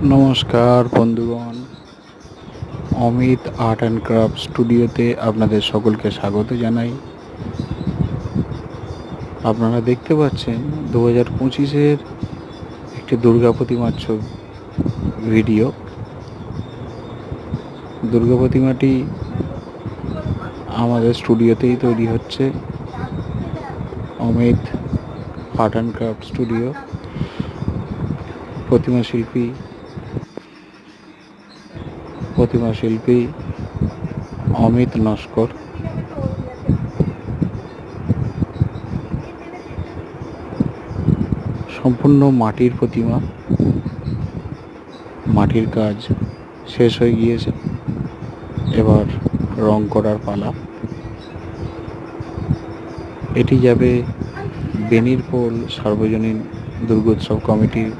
নমস্কার বন্ধুগণ, Amit art and craft স্টুডিওতে আপনাদের সকলকে স্বাগত জানাই। আপনারা দেখতে পাচ্ছেন 2025-এর একটি দুর্গা প্রতিমার ভিডিও। দুর্গা প্রতিমাটি আমাদের স্টুডিওতেই তৈরি হচ্ছে, Amit art and craft studio. প্রতিমা শিল্পী অমিত নস্কর। সম্পূর্ণ মাটির প্রতিমা, মাটির কাজ শেষ হয়ে গিয়েছে, এবার রং করার পালা। এটি যাবে বেনিরপোল সার্বজনীন দুর্গোৎসব কমিটির